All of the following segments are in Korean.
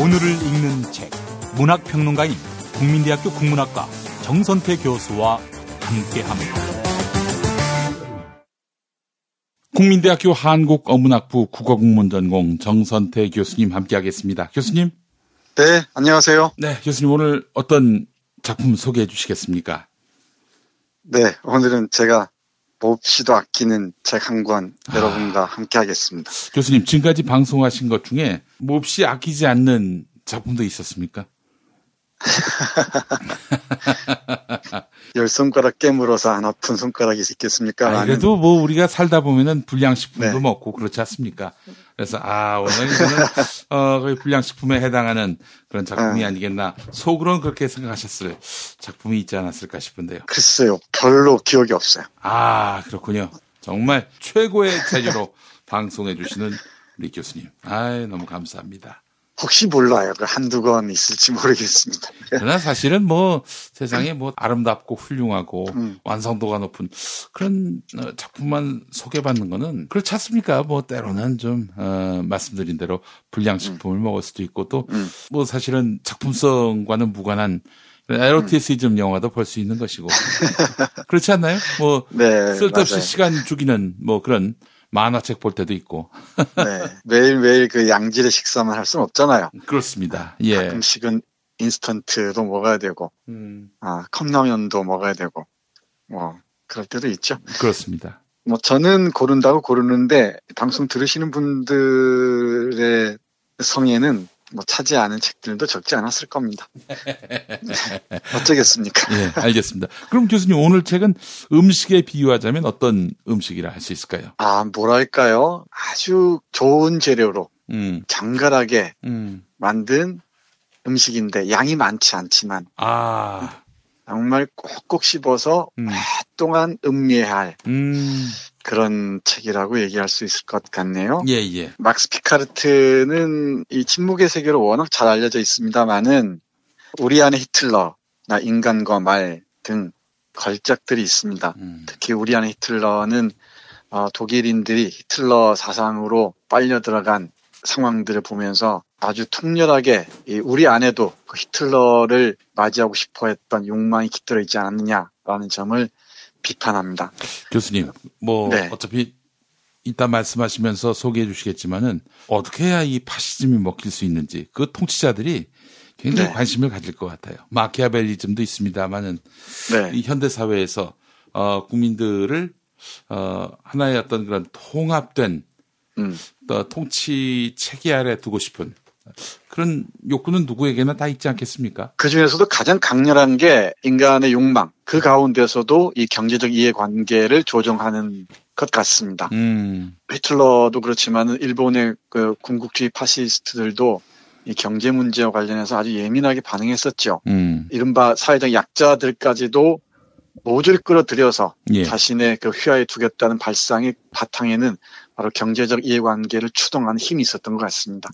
오늘을 읽는 책, 문학평론가인 국민대학교 국문학과 정선태 교수와 함께합니다. 국민대학교 한국어문학부 국어국문전공 정선태 교수님 함께하겠습니다. 교수님. 네, 안녕하세요. 네, 교수님 오늘 어떤 작품 소개해 주시겠습니까? 네, 오늘은 제가 몹시도 아끼는 책 한 권 여러분과 함께 하겠습니다. 교수님, 지금까지 방송하신 것 중에 몹시 아끼지 않는 작품도 있었습니까? 10손가락 깨물어서 안 아픈 손가락이 있겠습니까? 그래도 뭐 우리가 살다 보면은 불량식품도 먹고 그렇지 않습니까? 그래서 오늘은 거의 불량식품에 해당하는 그런 작품이 아니겠나, 속으로는 그렇게 생각하셨을 작품이 있지 않았을까 싶은데요. 글쎄요, 별로 기억이 없어요. 그렇군요. 정말 최고의 자료로 방송해 주시는 우리 교수님. 너무 감사합니다. 혹시 몰라요. 그 한두 권 있을지 모르겠습니다. 그러나 사실은 뭐 세상에 뭐 아름답고 훌륭하고 완성도가 높은 그런 작품만 소개받는 거는 그렇지 않습니까? 뭐 때로는 좀 말씀드린 대로 불량식품을 먹을 수도 있고 또 뭐 사실은 작품성과는 무관한 에로티시즘 영화도 볼 수 있는 것이고 그렇지 않나요? 뭐 네, 쓸데없이 맞아요. 시간 죽이는 뭐 그런 만화책 볼 때도 있고. 네, 매일매일 그 양질의 식사만 할 수는 없잖아요. 그렇습니다. 예. 가끔씩은 인스턴트도 먹어야 되고, 컵라면도 먹어야 되고, 뭐 그럴 때도 있죠. 그렇습니다. 뭐 저는 고른다고 고르는데 방송 들으시는 분들의 성에는 뭐 차지 않은 책들도 적지 않았을 겁니다. 어쩌겠습니까? 예, 알겠습니다. 그럼 교수님, 오늘 책은 음식에 비유하자면 어떤 음식이라 할 수 있을까요? 뭐랄까요? 아주 좋은 재료로 장갈하게 만든 음식인데 양이 많지 않지만 정말 꼭꼭 씹어서 오랫동안 음미할 그런 책이라고 얘기할 수 있을 것 같네요. 예. 막스 피카르트는 이 침묵의 세계로 워낙 잘 알려져 있습니다만은 우리 안에 히틀러나 인간과 말 등 걸작들이 있습니다. 특히 우리 안에 히틀러는 독일인들이 히틀러 사상으로 빨려 들어간 상황들을 보면서 아주 통렬하게 우리 안에도 그 히틀러를 맞이하고 싶어 했던 욕망이 깃들어 있지 않았느냐라는 점을 비판합니다. 교수님, 어차피 이따 말씀하시면서 소개해 주시겠지만은 어떻게 해야 이 파시즘이 먹힐 수 있는지 그 통치자들이 굉장히 관심을 가질 것 같아요. 마키아벨리즘도 있습니다만은 이 현대 사회에서 국민들을 하나의 어떤 그런 통합된 통치 체계 아래 두고 싶은 그런 욕구는 누구에게나 다 있지 않겠습니까? 그 중에서도 가장 강렬한 게 인간의 욕망, 그 가운데서도 이 경제적 이해관계를 조정하는 것 같습니다. 히틀러도 그렇지만 일본의 그 군국주의 파시스트들도 이 경제 문제와 관련해서 아주 예민하게 반응했었죠. 이른바 사회적 약자들까지도 모조리 끌어들여서 자신의 그 휘하에 두겠다는 발상의 바탕에는 바로 경제적 이해관계를 추동하는 힘이 있었던 것 같습니다.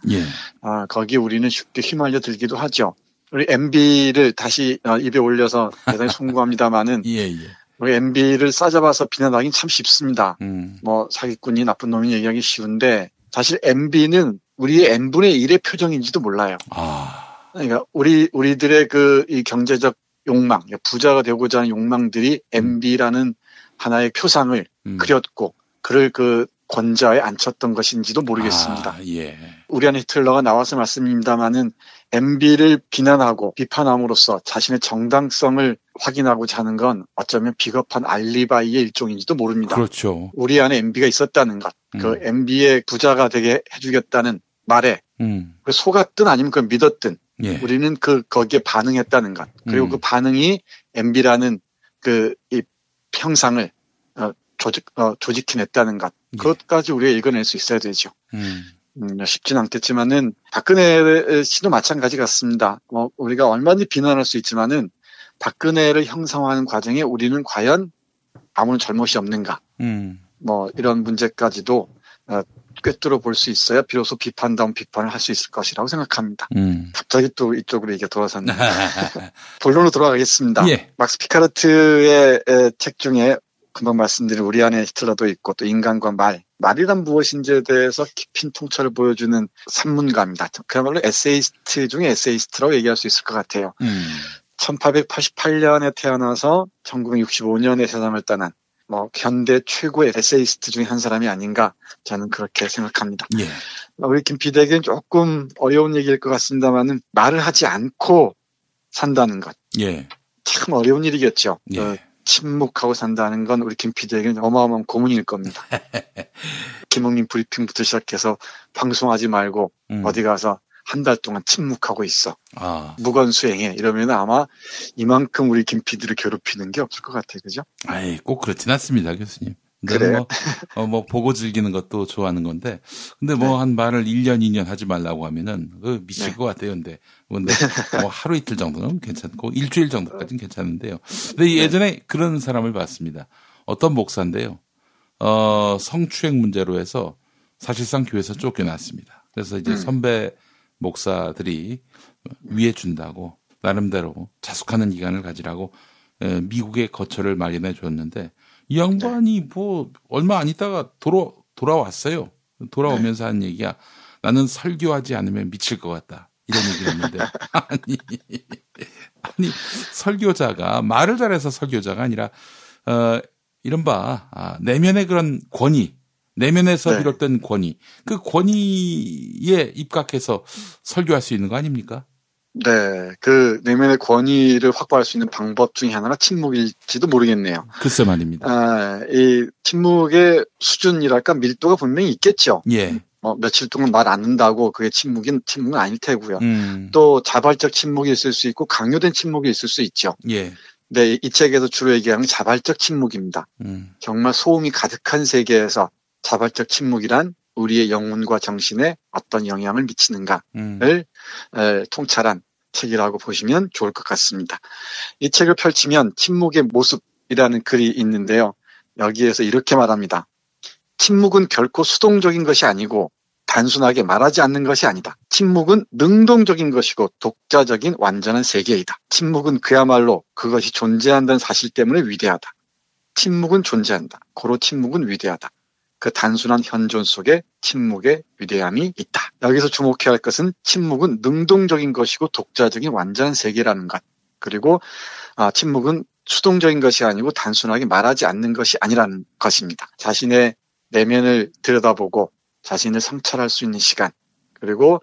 거기에 우리는 쉽게 휘말려 들기도 하죠. 우리 MB를 다시 입에 올려서 대단히 송구합니다마는 우리 MB를 싸잡아서 비난하기는 참 쉽습니다. 뭐 사기꾼이 나쁜 놈이 얘기하기 쉬운데 사실 MB는 우리의 n분의 1의 표정인지도 몰라요. 그러니까 우리들의 이 경제적 욕망, 부자가 되고자 하는 욕망들이 MB라는 하나의 표상을 그렸고 그를 그 권좌에 앉혔던 것인지도 모르겠습니다. 우리 안에 히틀러가 나와서 말씀입니다마는 MB를 비난하고 비판함으로써 자신의 정당성을 확인하고자 하는 건 어쩌면 비겁한 알리바이의 일종인지도 모릅니다. 그렇죠. 우리 안에 MB가 있었다는 것, 그 MB의 부자가 되게 해주겠다는 말에 속았든 아니면 그걸 믿었든 우리는 거기에 반응했다는 것, 그리고 그 반응이 MB라는 이 형상을 조직해냈다는 것, 그것까지 우리가 읽어낼 수 있어야 되죠. 쉽진 않겠지만은 박근혜 씨도 마찬가지 같습니다. 우리가 얼마든지 비난할 수 있지만은 박근혜를 형성하는 과정에 우리는 과연 아무런 잘못이 없는가? 이런 문제까지도 꿰뚫어 볼 수 있어야 비로소 비판다운 비판을 할 수 있을 것이라고 생각합니다. 갑자기 또 이쪽으로 이게 돌아섰네요. 본론으로 돌아가겠습니다. 막스 피카르트의 책 중에 금방 말씀드린 우리 안에 히틀러도 있고 또 인간과 말 말이란 무엇인지에 대해서 깊은 통찰을 보여주는 산문가입니다. 그야말로 에세이스트 중에 에세이스트라고 얘기할 수 있을 것 같아요. 1888년에 태어나서 1965년에 세상을 떠난 현대 최고의 에세이스트 중에 한 사람이 아닌가 저는 그렇게 생각합니다. 예. 우리 김 PD에게는 조금 어려운 얘기일 것 같습니다만은 말을 하지 않고 산다는 것. 예. 참 어려운 일이겠죠. 예. 침묵하고 산다는 건 우리 김 PD에게는 어마어마한 고문일 겁니다. 김홍림 브리핑부터 시작해서 방송하지 말고 어디 가서 한 달 동안 침묵하고 있어. 무건수행해. 이러면 아마 이만큼 우리 김 PD를 괴롭히는 게 없을 것 같아요. 그죠? 아이, 꼭 그렇진 않습니다, 교수님. 그래요? 보고 즐기는 것도 좋아하는 건데, 근데 한 말을 1년, 2년 하지 말라고 하면은, 미칠 것 같아요. 근데 하루 이틀 정도는 괜찮고, 일주일 정도까지는 괜찮은데요. 근데 예전에 그런 사람을 봤습니다. 어떤 목사인데요. 성추행 문제로 해서 사실상 교회에서 쫓겨났습니다. 그래서 이제 선배 목사들이 위해 준다고, 나름대로 자숙하는 기간을 가지라고, 미국에 거처를 마련해 줬는데, 이 양반이 얼마 안 있다가 돌아왔어요. 돌아오면서 한 얘기야. 나는 설교하지 않으면 미칠 것 같다. 이런 얘기를 했는데. 아니, 설교자가, 말을 잘해서 설교자가 아니라, 이른바, 내면의 그런 권위, 내면에서 비롯된 권위, 그 권위에 입각해서 설교할 수 있는 거 아닙니까? 네, 그 내면의 권위를 확보할 수 있는 방법 중에 하나가 침묵일지도 모르겠네요. 글쎄 말입니다. 이 침묵의 수준이랄까 밀도가 분명히 있겠죠. 예. 며칠 동안 말 안 한다고 그게 침묵은 아닐 테고요. 또 자발적 침묵이 있을 수 있고 강요된 침묵이 있을 수 있죠. 예. 네, 이 책에서 주로 얘기하는 자발적 침묵입니다. 정말 소음이 가득한 세계에서 자발적 침묵이란 우리의 영혼과 정신에 어떤 영향을 미치는가를 통찰한 책이라고 보시면 좋을 것 같습니다. 이 책을 펼치면 침묵의 모습이라는 글이 있는데요. 여기에서 이렇게 말합니다. 침묵은 결코 수동적인 것이 아니고 단순하게 말하지 않는 것이 아니다. 침묵은 능동적인 것이고 독자적인 완전한 세계이다. 침묵은 그야말로 그것이 존재한다는 사실 때문에 위대하다. 침묵은 존재한다. 고로 침묵은 위대하다. 그 단순한 현존 속에 침묵의 위대함이 있다. 여기서 주목해야 할 것은 침묵은 능동적인 것이고 독자적인 완전한 세계라는 것. 그리고 침묵은 수동적인 것이 아니고 단순하게 말하지 않는 것이 아니라는 것입니다. 자신의 내면을 들여다보고 자신을 성찰할 수 있는 시간, 그리고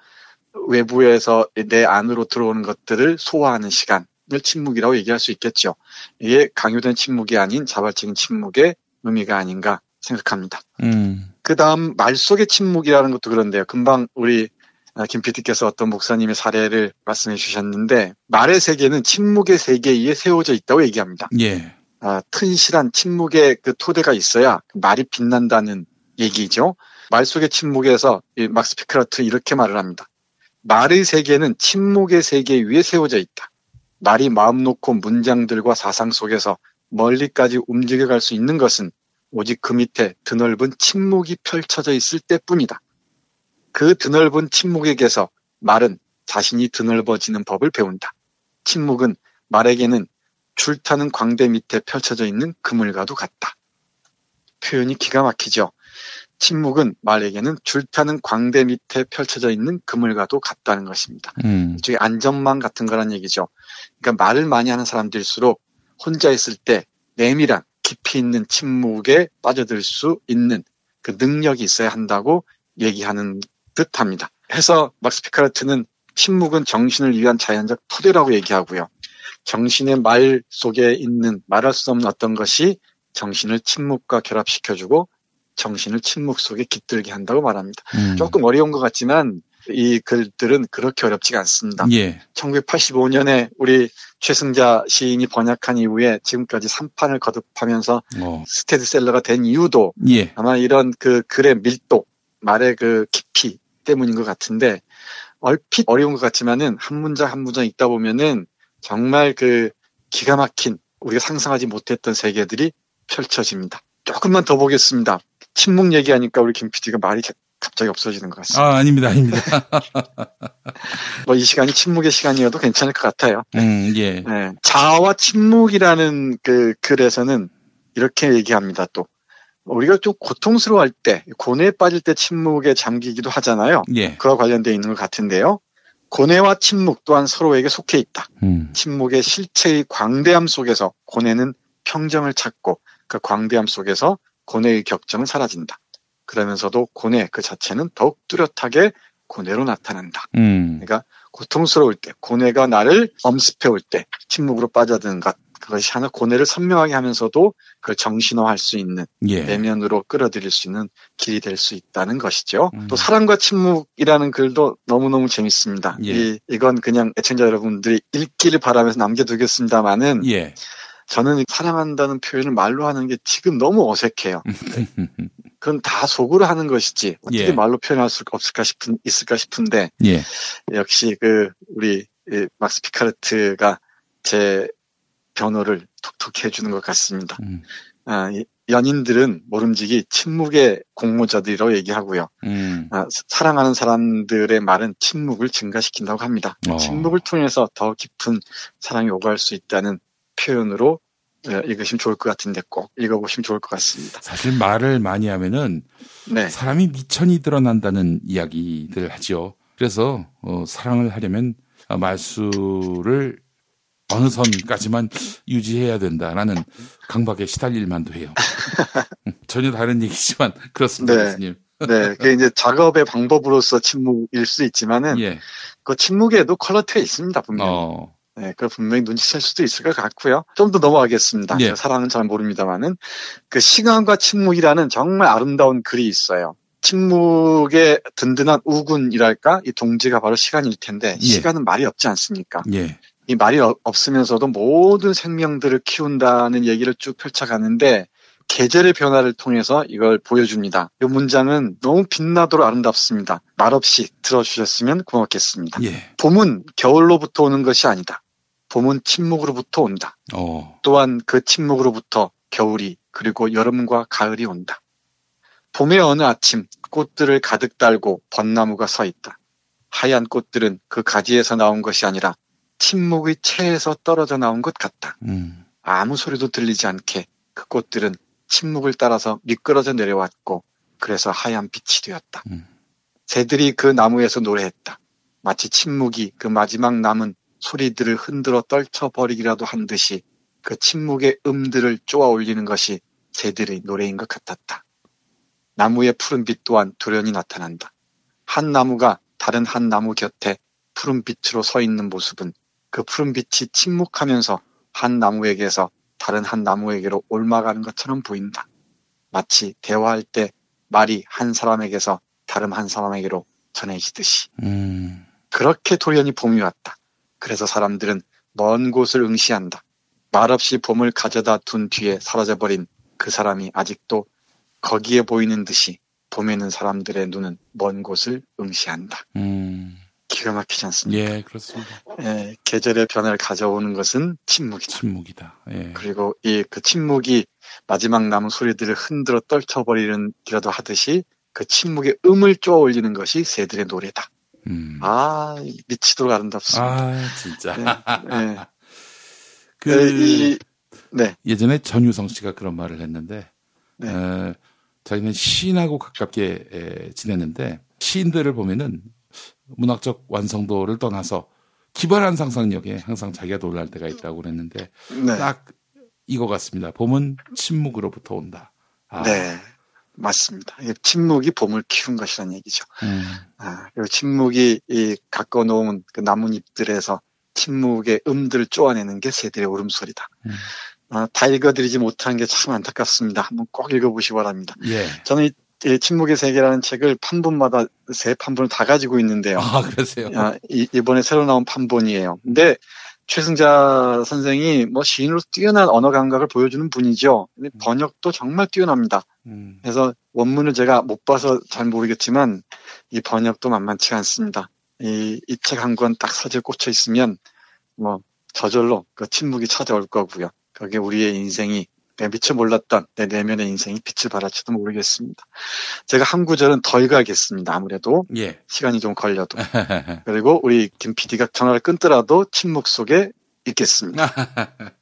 외부에서 내 안으로 들어오는 것들을 소화하는 시간을 침묵이라고 얘기할 수 있겠죠. 이게 강요된 침묵이 아닌 자발적인 침묵의 의미가 아닌가 생각합니다. 그 다음 말 속의 침묵이라는 것도 그런데요. 금방 우리 김 PD께서 어떤 목사님의 사례를 말씀해 주셨는데 말의 세계는 침묵의 세계 위에 세워져 있다고 얘기합니다. 예. 튼실한 침묵의 그 토대가 있어야 말이 빛난다는 얘기죠. 말 속의 침묵에서 막스 피크라트 이렇게 말을 합니다. 말의 세계는 침묵의 세계 위에 세워져 있다. 말이 마음 놓고 문장들과 사상 속에서 멀리까지 움직여갈 수 있는 것은 오직 그 밑에 드넓은 침묵이 펼쳐져 있을 때뿐이다. 그 드넓은 침묵에게서 말은 자신이 드넓어지는 법을 배운다. 침묵은 말에게는 줄타는 광대 밑에 펼쳐져 있는 그물과도 같다. 표현이 기가 막히죠. 침묵은 말에게는 줄타는 광대 밑에 펼쳐져 있는 그물과도 같다는 것입니다. 일종의 안전망 같은 거란 얘기죠. 그러니까 말을 많이 하는 사람들일수록 혼자 있을 때 내밀한 깊이 있는 침묵에 빠져들 수 있는 그 능력이 있어야 한다고 얘기하는 듯합니다. 해서 막스 피크라트는 침묵은 정신을 위한 자연적 토대라고 얘기하고요. 정신의 말 속에 있는 말할 수 없는 어떤 것이 정신을 침묵과 결합시켜주고 정신을 침묵 속에 깃들게 한다고 말합니다. 조금 어려운 것 같지만 이 글들은 그렇게 어렵지가 않습니다. 예. 1985년에 우리 최승자 시인이 번역한 이후에 지금까지 3판을 거듭하면서 스테디셀러가 된 이유도 아마 이런 그 글의 밀도, 말의 그 깊이 때문인 것 같은데 얼핏 어려운 것 같지만은 한 문장 한 문장 읽다 보면은 정말 그 기가 막힌 우리가 상상하지 못했던 세계들이 펼쳐집니다. 조금만 더 보겠습니다. 침묵 얘기하니까 우리 김 PD가 말이 갑자기 없어지는 것 같습니다. 아닙니다. 이 시간이 침묵의 시간이어도 괜찮을 것 같아요. 예. 네. 자아와 침묵이라는 그 글에서는 이렇게 얘기합니다. 또 우리가 좀 고통스러워할 때, 고뇌에 빠질 때 침묵에 잠기기도 하잖아요. 예. 그와 관련되어 있는 것 같은데요. 고뇌와 침묵 또한 서로에게 속해 있다. 침묵의 실체의 광대함 속에서 고뇌는 평정을 찾고 그 광대함 속에서 고뇌의 격정은 사라진다. 그러면서도 고뇌 그 자체는 더욱 뚜렷하게 고뇌로 나타난다. 그러니까 고통스러울 때, 고뇌가 나를 엄습해올 때 침묵으로 빠져드는 것, 그것이 하나 고뇌를 선명하게 하면서도 그걸 정신화할 수 있는, 예. 내면으로 끌어들일 수 있는 길이 될 수 있다는 것이죠. 또 사랑과 침묵이라는 글도 너무너무 재밌습니다. 예. 이건 그냥 애청자 여러분들이 읽기를 바라면서 남겨두겠습니다만은 예. 저는 사랑한다는 표현을 말로 하는 게 지금 너무 어색해요. 그건 다 속으로 하는 것이지 어떻게 예. 말로 표현할 수 있을까 싶은데 예. 역시 우리 막스 피카르트가 제 변호를 톡톡히 해주는 것 같습니다. 연인들은 모름지기 침묵의 공모자들이라고 얘기하고요. 사랑하는 사람들의 말은 침묵을 증가시킨다고 합니다. 침묵을 통해서 더 깊은 사랑이 오갈 수 있다는 표현으로 읽으시면 좋을 것 같은데 꼭 읽어보시면 좋을 것 같습니다. 사실 말을 많이 하면은 네. 사람이 미천이 드러난다는 이야기들 하죠. 그래서 사랑을 하려면 말수를 어느 선까지만 유지해야 된다라는 강박에 시달릴 만도 해요. 전혀 다른 얘기지만 그렇습니다, 네. 교수님. 네, 그게 이제 작업의 방법으로서 침묵일 수 있지만은 예. 그 침묵에도 퀄리티가 있습니다, 분명히. 네, 그걸 분명히 눈치챌 수도 있을 것 같고요. 좀 더 넘어가겠습니다. 예. 제가 사랑은 잘 모릅니다만은 그 시간과 침묵이라는 정말 아름다운 글이 있어요. 침묵의 든든한 우군이랄까? 이 동지가 바로 시간일 텐데 예. 시간은 말이 없지 않습니까? 예. 이 말이 없으면서도 모든 생명들을 키운다는 얘기를 쭉 펼쳐가는데 계절의 변화를 통해서 이걸 보여줍니다. 이 문장은 너무 빛나도록 아름답습니다. 말없이 들어주셨으면 고맙겠습니다. 예. 봄은 겨울로부터 오는 것이 아니다. 봄은 침묵으로부터 온다. 또한 그 침묵으로부터 겨울이 그리고 여름과 가을이 온다. 봄의 어느 아침 꽃들을 가득 달고 벚나무가 서 있다. 하얀 꽃들은 그 가지에서 나온 것이 아니라 침묵의 체에서 떨어져 나온 것 같다. 아무 소리도 들리지 않게 그 꽃들은 침묵을 따라서 미끄러져 내려왔고 그래서 하얀 빛이 되었다. 새들이 그 나무에서 노래했다. 마치 침묵이 그 마지막 남은 소리들을 흔들어 떨쳐버리기라도 한 듯이 그 침묵의 음들을 쪼아 올리는 것이 새들의 노래인 것 같았다. 나무의 푸른빛 또한 돌연히 나타난다. 한 나무가 다른 한 나무 곁에 푸른빛으로 서 있는 모습은 그 푸른빛이 침묵하면서 한 나무에게서 다른 한 나무에게로 옮아가는 것처럼 보인다. 마치 대화할 때 말이 한 사람에게서 다른 한 사람에게로 전해지듯이. 그렇게 돌연히 봄이 왔다. 그래서 사람들은 먼 곳을 응시한다. 말없이 봄을 가져다 둔 뒤에 사라져버린 그 사람이 아직도 거기에 보이는 듯이 봄에는 사람들의 눈은 먼 곳을 응시한다. 기가 막히지 않습니까? 예, 그렇습니다. 예, 계절의 변화를 가져오는 것은 침묵이다. 침묵이다. 예. 그리고 그 침묵이 마지막 남은 소리들을 흔들어 떨쳐버리는 기라도 하듯이 그 침묵의 음을 쪼아 올리는 것이 새들의 노래다. 미치도록 아름답습니다. 진짜. 네. 네. 예전에 전유성 씨가 그런 말을 했는데, 네. 자기는 시인하고 가깝게 지냈는데, 시인들을 보면은 문학적 완성도를 떠나서 기발한 상상력에 항상 자기가 놀랄 때가 있다고 그랬는데, 네. 딱 이거 같습니다. 봄은 침묵으로부터 온다. 네. 맞습니다. 침묵이 봄을 키운 것이라는 얘기죠. 그리고 침묵이 가꿔 놓은 그 나뭇잎들에서 침묵의 음들을 쪼아내는 게 새들의 울음소리다. 다 읽어드리지 못한 게 참 안타깝습니다. 한번 꼭 읽어보시기 바랍니다. 예. 저는 이 침묵의 세계라는 책을 판본마다 새 판본을 다 가지고 있는데요. 그러세요? 이번에 새로 나온 판본이에요. 근데 최승자 선생이 시인으로 뛰어난 언어 감각을 보여주는 분이죠. 근데 번역도 정말 뛰어납니다. 그래서 원문을 제가 못 봐서 잘 모르겠지만 이 번역도 만만치 않습니다. 이 책 한 권 딱 서재에 꽂혀 있으면 저절로 그 침묵이 찾아올 거고요. 거기에 우리의 인생이 미처 몰랐던 내 내면의 인생이 빛을 발할지도 모르겠습니다. 제가 한 구절은 더 읽어야겠습니다. 아무래도 예. 시간이 좀 걸려도. 그리고 우리 김 PD가 전화를 끊더라도 침묵 속에 있겠습니다.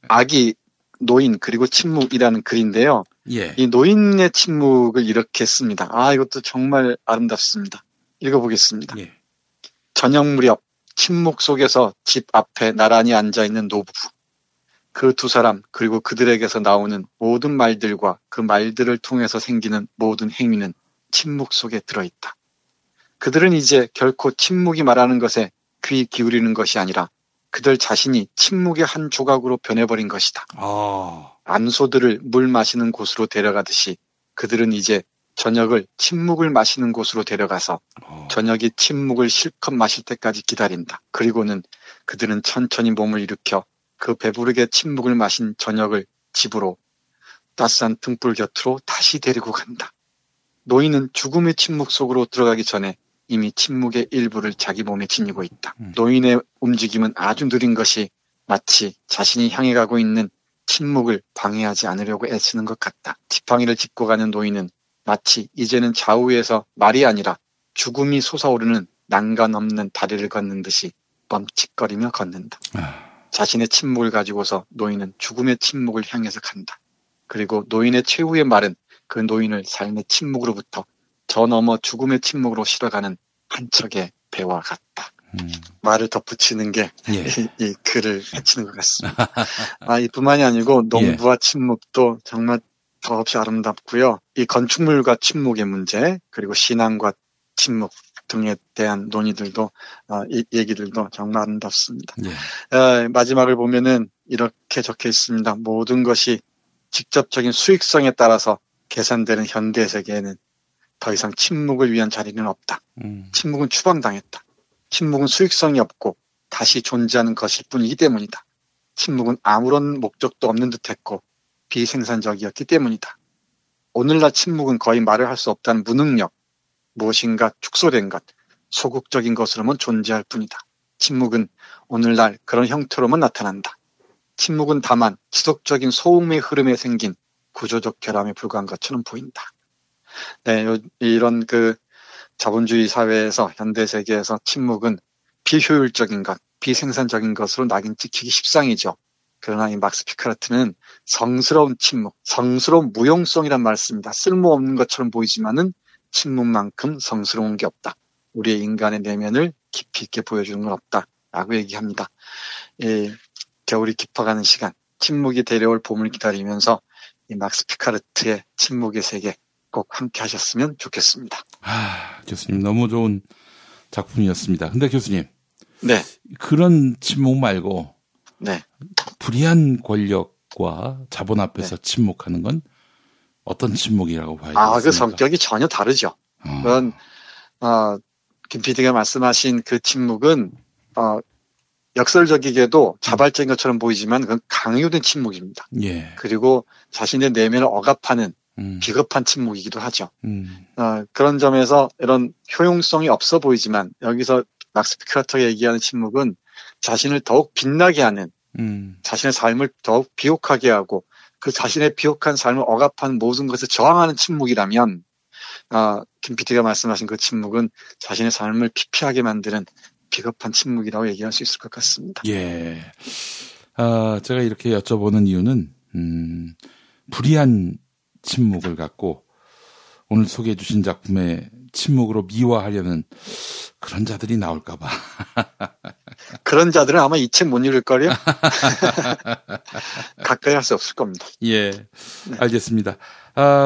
아기, 노인 그리고 침묵이라는 글인데요. 예. 이 노인의 침묵을 이렇게 씁니다. 이것도 정말 아름답습니다. 읽어보겠습니다. 예. 저녁 무렵 침묵 속에서 집 앞에 나란히 앉아있는 노부부. 그 두 사람 그리고 그들에게서 나오는 모든 말들과 그 말들을 통해서 생기는 모든 행위는 침묵 속에 들어있다. 그들은 이제 결코 침묵이 말하는 것에 귀 기울이는 것이 아니라 그들 자신이 침묵의 한 조각으로 변해버린 것이다. 암소들을 물 마시는 곳으로 데려가듯이 그들은 이제 저녁을 침묵을 마시는 곳으로 데려가서 저녁이 침묵을 실컷 마실 때까지 기다린다. 그리고는 그들은 천천히 몸을 일으켜 그 배부르게 침묵을 마신 저녁을 집으로 따스한 등불 곁으로 다시 데리고 간다. 노인은 죽음의 침묵 속으로 들어가기 전에 이미 침묵의 일부를 자기 몸에 지니고 있다. 노인의 움직임은 아주 느린 것이 마치 자신이 향해 가고 있는 침묵을 방해하지 않으려고 애쓰는 것 같다. 지팡이를 짚고 가는 노인은 마치 이제는 좌우에서 말이 아니라 죽음이 솟아오르는 난간 없는 다리를 걷는 듯이 멈칫거리며 걷는다. 자신의 침묵을 가지고서 노인은 죽음의 침묵을 향해서 간다. 그리고 노인의 최후의 말은 그 노인을 삶의 침묵으로부터 저 너머 죽음의 침묵으로 실어가는 한 척의 배와 같다. 말을 덧붙이는 게 이 글을 해치는 것 같습니다. 이뿐만이 아니고 농부와 침묵도 정말 더없이 아름답고요. 이 건축물과 침묵의 문제 그리고 신앙과 침묵 등에 대한 논의들도 이 얘기들도 정말 아름답습니다. 마지막을 보면은 이렇게 적혀 있습니다. 모든 것이 직접적인 수익성에 따라서 계산되는 현대 세계에는 더 이상 침묵을 위한 자리는 없다. 침묵은 추방당했다. 침묵은 수익성이 없고 다시 존재하는 것일 뿐이기 때문이다. 침묵은 아무런 목적도 없는 듯했고 비생산적이었기 때문이다. 오늘날 침묵은 거의 말을 할 수 없다는 무능력, 무엇인가 축소된 것, 소극적인 것으로만 존재할 뿐이다. 침묵은 오늘날 그런 형태로만 나타난다. 침묵은 다만 지속적인 소음의 흐름에 생긴 구조적 결함에 불과한 것처럼 보인다. 이런 자본주의 사회에서 현대 세계에서 침묵은 비효율적인 것, 비생산적인 것으로 낙인 찍히기 십상이죠. 그러나 이 막스 피카르트는 성스러운 침묵, 성스러운 무용성이란 말을 씁니다. 쓸모없는 것처럼 보이지만은 침묵만큼 성스러운 게 없다. 우리의 인간의 내면을 깊이 있게 보여주는 건 없다라고 얘기합니다. 겨울이 깊어가는 시간, 침묵이 데려올 봄을 기다리면서 이 막스 피카르트의 침묵의 세계 꼭 함께 하셨으면 좋겠습니다. 교수님 너무 좋은 작품이었습니다. 근데 교수님, 네, 그런 침묵 말고 네, 불의한 권력과 자본 앞에서 침묵하는 건 어떤 침묵이라고 봐야 되겠습니까? 그 성격이 전혀 다르죠. 그건 김 PD가 말씀하신 그 침묵은 역설적이게도 자발적인 것처럼 보이지만 그건 강요된 침묵입니다. 그리고 자신의 내면을 억압하는 비겁한 침묵이기도 하죠. 그런 점에서 이런 효용성이 없어 보이지만 여기서 막스 피카르트가 얘기하는 침묵은 자신을 더욱 빛나게 하는 자신의 삶을 더욱 비옥하게 하고 그 자신의 비옥한 삶을 억압하는 모든 것을 저항하는 침묵이라면 김 PD가 말씀하신 그 침묵은 자신의 삶을 피폐하게 만드는 비겁한 침묵이라고 얘기할 수 있을 것 같습니다. 제가 이렇게 여쭤보는 이유는 불의한 침묵을 갖고 오늘 소개해 주신 작품의 침묵으로 미화하려는 그런 자들이 나올까 봐. 그런 자들은 아마 이 책 못 읽을걸요? 가까이 할 수 없을 겁니다. 알겠습니다.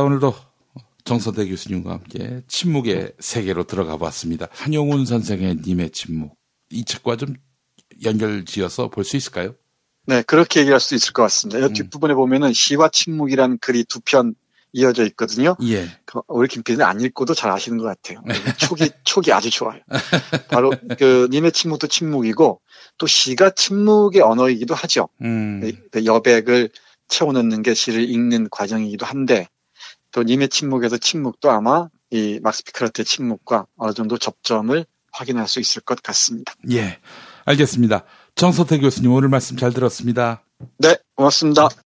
오늘도 정선태 교수님과 함께 침묵의 세계로 들어가 봤습니다. 한용운 선생의 님의 침묵. 이 책과 좀 연결 지어서 볼 수 있을까요? 네, 그렇게 얘기할 수 있을 것 같습니다. 이 뒷부분에 보면은 시와 침묵이라는 글이 두 편 이어져 있거든요. 우리 김 PD는 안 읽고도 잘 아시는 것 같아요. 촉이 아주 좋아요. 바로 님의 침묵도 침묵이고 또 시가 침묵의 언어이기도 하죠. 여백을 채워넣는 게 시를 읽는 과정이기도 한데 또 님의 침묵에서 침묵도 아마 이 막스 피카르트의 침묵과 어느 정도 접점을 확인할 수 있을 것 같습니다. 알겠습니다. 정선태 교수님 오늘 말씀 잘 들었습니다. 네, 고맙습니다.